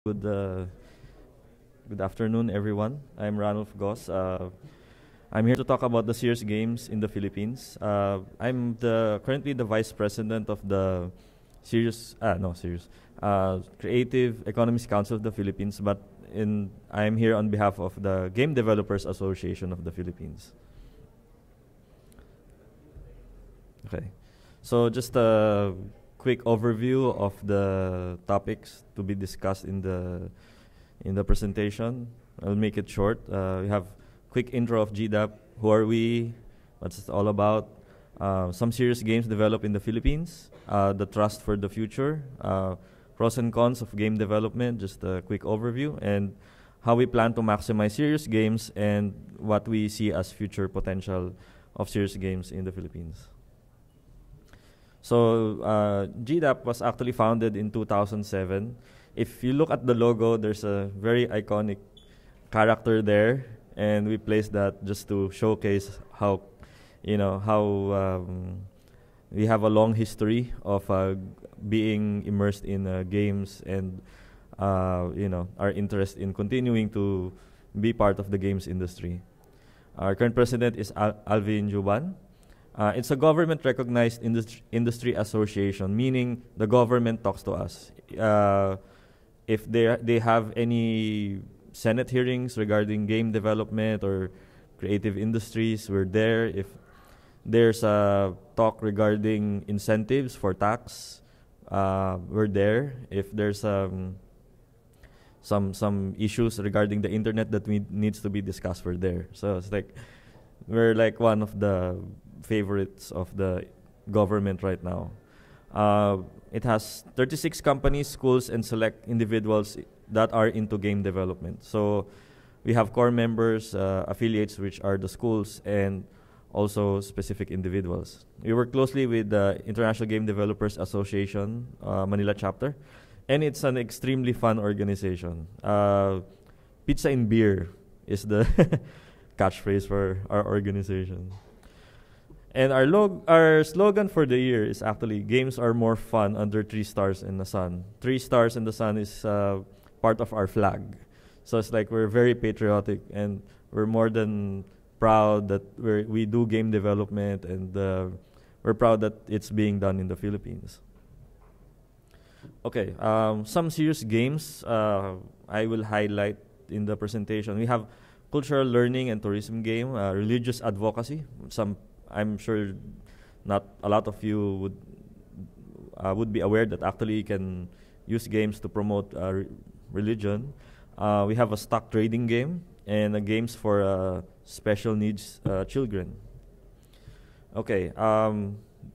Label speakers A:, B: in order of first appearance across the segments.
A: Good, good afternoon, everyone. I'm Ranulf GOSS. I'm here to talk about the serious games in the Philippines. I'm currently the vice president of the Creative Economies Council of the Philippines, but I'm here on behalf of the Game Developers Association of the Philippines. Okay, so just a quick overview of the topics to be discussed in the presentation. I'll make it short. We have quick intro of GDAP. Who are we? What's it all about? Some serious games developed in the Philippines. The trust for the future. Pros and cons of game development. Just a quick overview, and how we plan to maximize serious games and what we see as future potential of serious games in the Philippines. So GDAP was actually founded in 2007. If you look at the logo, there's a very iconic character there, and we placed that just to showcase how, we have a long history of being immersed in games, and our interest in continuing to be part of the games industry. Our current president is Alvin Juban. It's a government-recognized industry association, meaning the government talks to us. If they have any Senate hearings regarding game development or creative industries, we're there. If there's a talk regarding incentives for tax, we're there. If there's some issues regarding the internet that needs to be discussed, we're there. So it's like we're like one of the favorites of the government right now. It has 36 companies, schools, and select individuals that are into game development. So we have core members, affiliates, which are the schools, and also specific individuals. We work closely with the International Game Developers Association, Manila chapter, and it's an extremely fun organization. Pizza and beer is the catchphrase for our organization. And our slogan for the year is actually "Games are more fun under 3 stars in the sun." 3 stars in the sun is part of our flag. So it's like we're very patriotic, and we're more than proud that we do game development, and we're proud that it's being done in the Philippines. Okay, some serious games I will highlight in the presentation. We have cultural learning and tourism game, religious advocacy. I'm sure not a lot of you would be aware that actually you can use games to promote religion. We have a stock trading game and games for special needs children. Okay,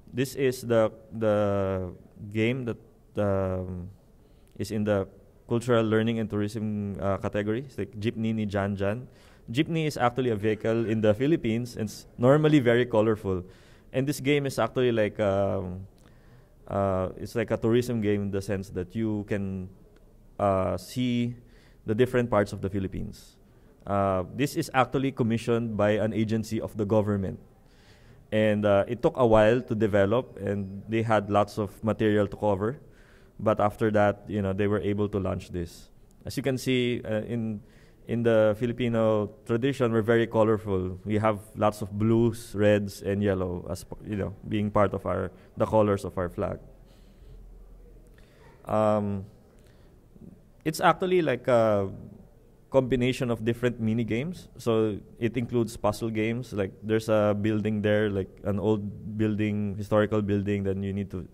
A: this is the game that is in the cultural learning and tourism category. It's like Jeepney ni Jan Jan. Jeepney is actually a vehicle in the Philippines, and it's normally very colorful. And this game is actually like it's like a tourism game in the sense that you can see the different parts of the Philippines. This is actually commissioned by an agency of the government, and it took a while to develop, and they had lots of material to cover. But after that, they were able to launch this. As you can see, in the Filipino tradition, we're very colorful. We have lots of blues, reds, and yellow as being part of the colors of our flag. It's actually like a combination of different mini games. So it includes puzzle games. Like there's a building there, like an old building, historical building. Then you need to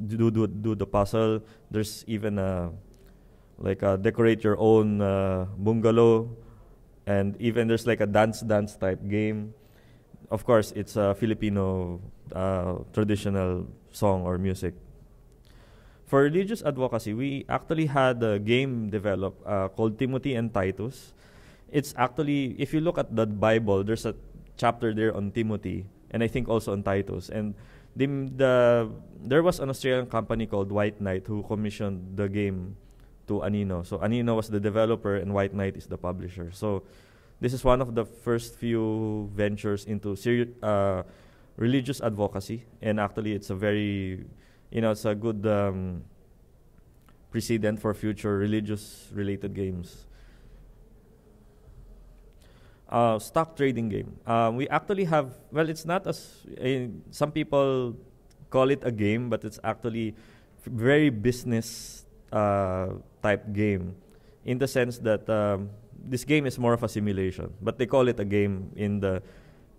A: do the puzzle. There's even decorate your own bungalow, and even there's like a dance type game. Of course, it's a Filipino traditional song or music. For religious advocacy, we actually had a game developed called Timothy and Titus. It's actually, if you look at the Bible, there's a chapter there on Timothy, and I think also on Titus. And there was an Australian company called White Knight who commissioned the game to Anino. So Anino was the developer, and White Knight is the publisher. So this is one of the first few ventures into religious advocacy, and actually it's a very, it's a good precedent for future religious-related games. Stock trading game. We actually have, well, it's not as, some people call it a game, but it's actually very business type game, in the sense that this game is more of a simulation, but they call it a game in the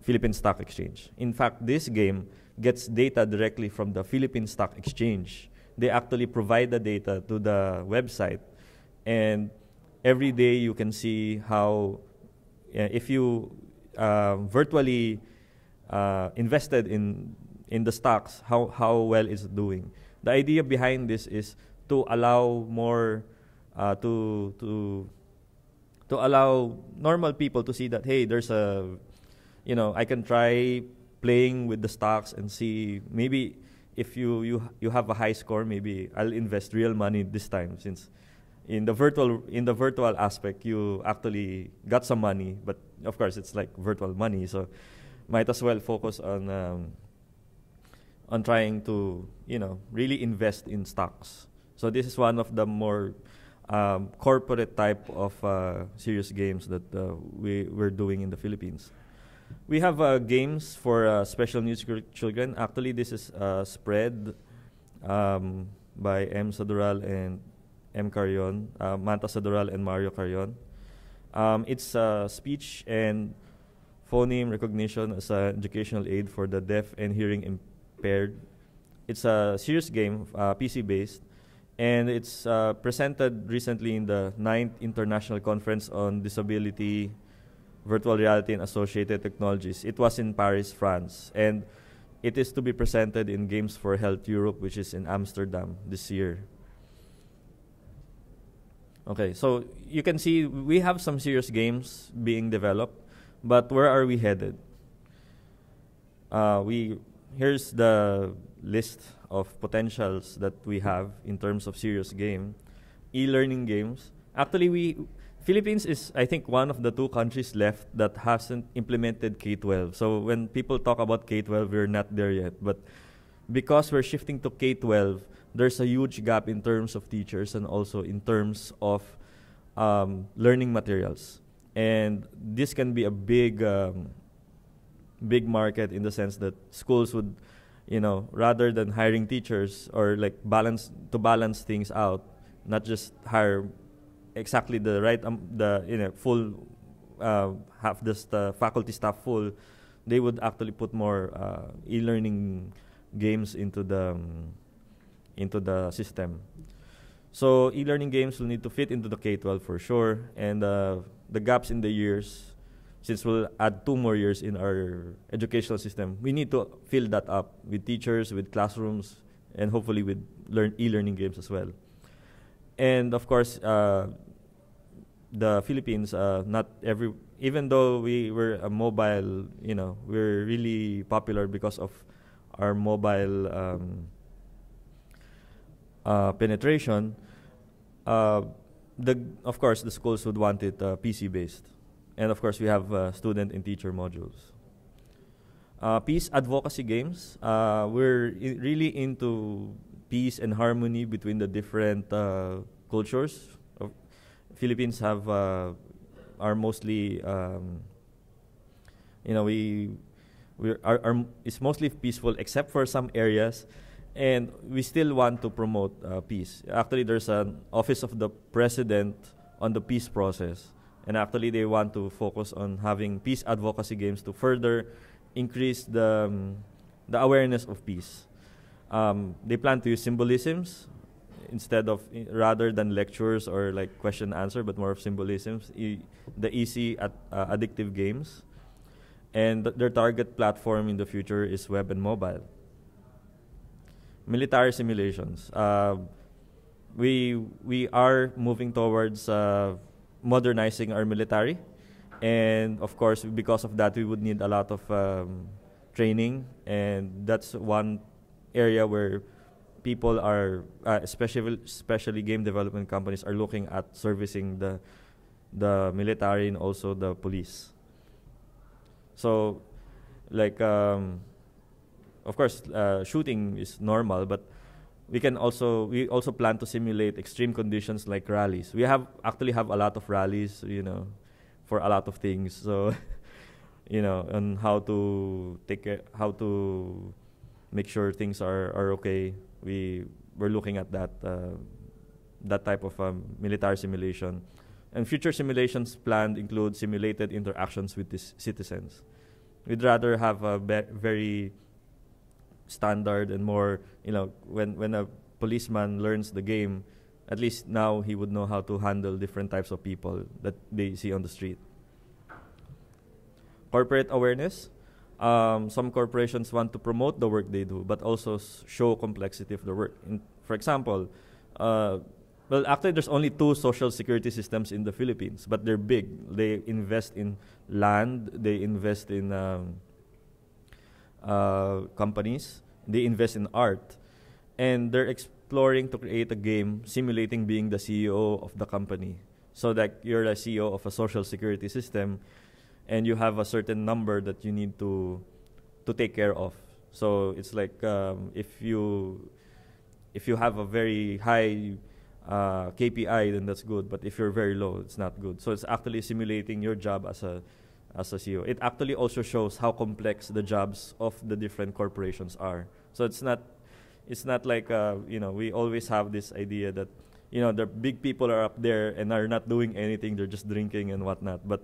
A: Philippine Stock Exchange. In fact, this game gets data directly from the Philippine Stock Exchange. They actually provide the data to the website, and every day you can see how, if you virtually invested in the stocks, how well it's doing. The idea behind this is to allow more to allow normal people to see that, hey, there's a, I can try playing with the stocks and see, maybe if you have a high score, maybe I'll invest real money this time, since in the virtual aspect you actually got some money, but of course it's like virtual money, so might as well focus on trying to really invest in stocks. So this is one of the more corporate type of serious games that we're doing in the Philippines. We have games for special needs children. Actually, this is spread by M. Sadural and M. Carion, Manta Sadural and Mario Carion. It's speech and phoneme recognition as an educational aid for the deaf and hearing impaired. It's a serious game, PC-based, and it's presented recently in the 9th International Conference on Disability, Virtual Reality, and Associated Technologies. It was in Paris, France, and it is to be presented in Games for Health Europe, which is in Amsterdam this year. Okay, so you can see we have some serious games being developed, but where are we headed? Here's the list of potentials that we have in terms of serious game. E-learning games. Actually, Philippines is, I think, one of the 2 countries left that hasn't implemented K-12. So when people talk about K-12, we're not there yet. But because we're shifting to K-12, there's a huge gap in terms of teachers and also in terms of learning materials. And this can be a big market, in the sense that schools would, rather than hiring teachers or like balance things out, not just hire exactly the right full have this faculty staff full, they would actually put more e-learning games into the system. So e-learning games will need to fit into the K-12 for sure, and the gaps in the years, since we'll add 2 more years in our educational system, we need to fill that up with teachers, with classrooms, and hopefully with e-learning games as well. And of course, the Philippines, even though we were a mobile, we're really popular because of our mobile penetration. Of course, the schools would want it PC-based. And of course, we have student and teacher modules. Peace advocacy games. We're really into peace and harmony between the different cultures. Philippines are mostly, it's mostly peaceful except for some areas, and we still want to promote peace. Actually, there's an Office of the President on the peace process, and actually they want to focus on having peace advocacy games to further increase the awareness of peace. They plan to use symbolisms rather than lectures or like question answer, but more of symbolisms. The easy addictive games, and their target platform in the future is web and mobile. Military simulations. We are moving towards modernizing our military, and of course, because of that, we would need a lot of training, and that's one area where people are, especially game development companies, are looking at servicing the military and also the police. So, like, of course, shooting is normal, but we also plan to simulate extreme conditions like rallies. We actually have a lot of rallies, for a lot of things. So, on how to how to make sure things are okay. We're looking at that type of military simulation. And future simulations planned include simulated interactions with citizens. We'd rather have a very standard and more, when a policeman learns the game, at least now he would know how to handle different types of people that they see on the street. Corporate awareness. Some corporations want to promote the work they do, but also show complexity of the work. For example, actually, there's only 2 social security systems in the Philippines, but they're big. They invest in land, they invest in companies, they invest in art, and they're exploring to create a game simulating being the CEO of the company. So that you're the CEO of a social security system, and you have a certain number that you need to take care of. So it's like if you have a very high KPI, then that's good. But if you're very low, it's not good. So it's actually simulating your job as a CEO. It actually also shows how complex the jobs of the different corporations are. So it's not like we always have this idea that the big people are up there and are not doing anything. They're just drinking and whatnot. But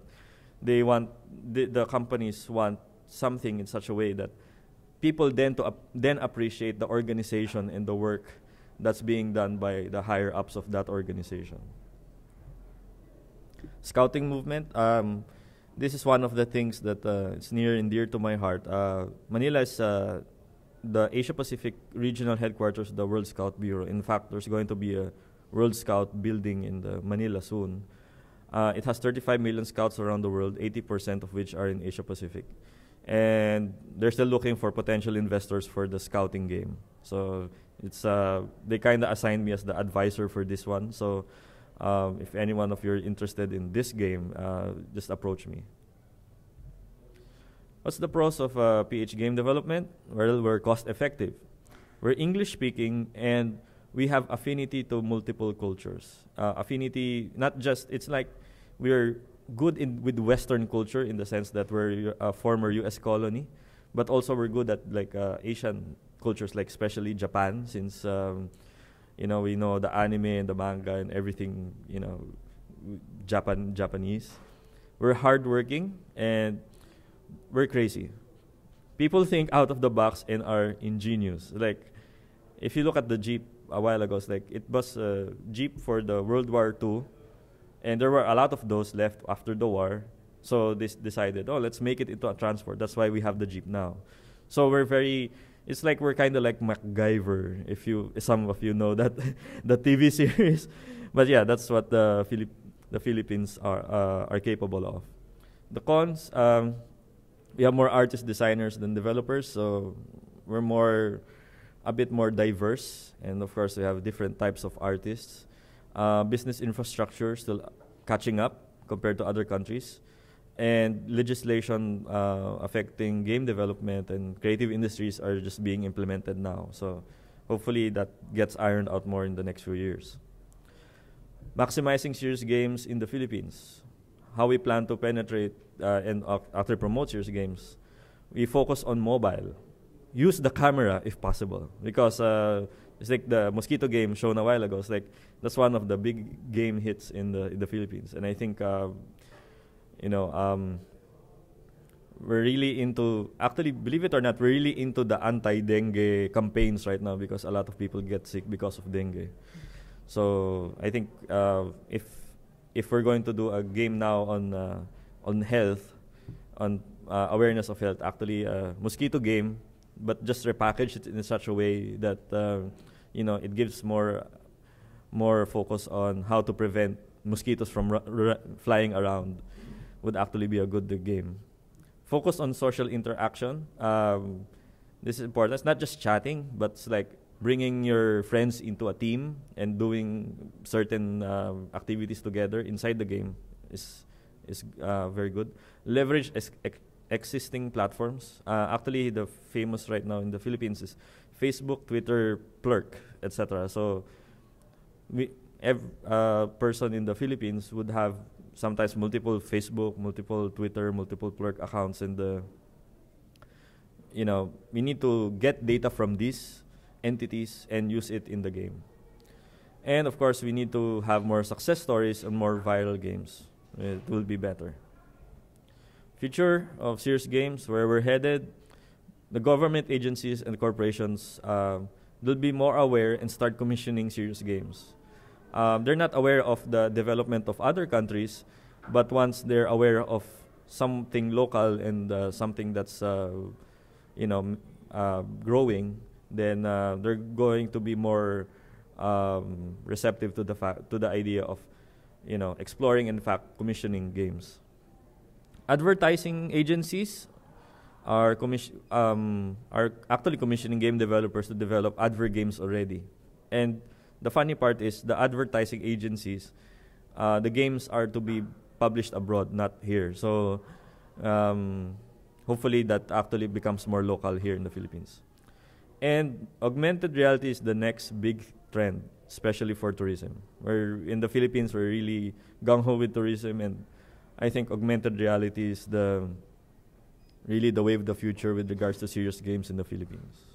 A: they want the companies want something in such a way that people then appreciate the organization and the work that's being done by the higher ups of that organization. Scouting movement. This is one of the things that it's near and dear to my heart. Manila is the Asia Pacific regional headquarters of the World Scout Bureau. In fact, there's going to be a World Scout building in Manila soon. It has 35 million scouts around the world, 80% of which are in Asia Pacific. And they're still looking for potential investors for the scouting game. So it's they kind of assigned me as the advisor for this one. So if any one of you are interested in this game, just approach me. What's the pros of PH game development? Well, we're cost effective. We're English speaking, and we have affinity to multiple cultures. Affinity, not just, it's like we're good with Western culture in the sense that we're a former U.S. colony, but also we're good at like Asian cultures, like especially Japan, since we know the anime and the manga and everything, Japanese. We're hardworking and we're crazy. People think out of the box and are ingenious. Like, if you look at the Jeep a while ago, it's like it was a Jeep for the World War II, and there were a lot of those left after the war. So they decided, let's make it into a transport. That's why we have the Jeep now. So it's like we're kind of like MacGyver, some of you know that, the TV series. But yeah, that's what the Philippines are capable of. The cons, we have more artist designers than developers, so we're a bit more diverse, and of course we have different types of artists. Business infrastructure still catching up compared to other countries, and legislation affecting game development and creative industries are just being implemented now. So hopefully that gets ironed out more in the next few years. Maximizing serious games in the Philippines. How we plan to penetrate and after promote serious games. We focus on mobile. Use the camera if possible, because it's like the Mosquito game shown a while ago. It's like that's one of the big game hits in the Philippines, and I think we're really into, actually, believe it or not, we're really into the anti-dengue campaigns right now because a lot of people get sick because of dengue. So I think if we're going to do a game now on health, on awareness of health, actually mosquito game, but just repackage it in such a way that it gives more focus on how to prevent mosquitoes from flying around, would actually be a good game. Focus on social interaction. This is important. It's not just chatting, but it's like bringing your friends into a team and doing certain activities together inside the game is very good. Leverage existing platforms. Actually, the famous right now in the Philippines is Facebook, Twitter, Plurk, etc. So person in the Philippines would have sometimes multiple Facebook, multiple Twitter, multiple Plurk accounts, and we need to get data from these entities and use it in the game. And of course, we need to have more success stories and more viral games. It will be better. Future of serious games, where we're headed, the government agencies and corporations will be more aware and start commissioning serious games. They're not aware of the development of other countries, but once they're aware of something local and something that's growing, then they're going to be more receptive to the idea of exploring and in fact commissioning games. Advertising agencies are actually commissioning game developers to develop advert games already. And the funny part is the advertising agencies, the games are to be published abroad, not here. So hopefully that actually becomes more local here in the Philippines. And augmented reality is the next big trend, especially for tourism. Where in the Philippines, we're really gung-ho with tourism, and I think augmented reality is really the wave of the future with regards to serious games in the Philippines.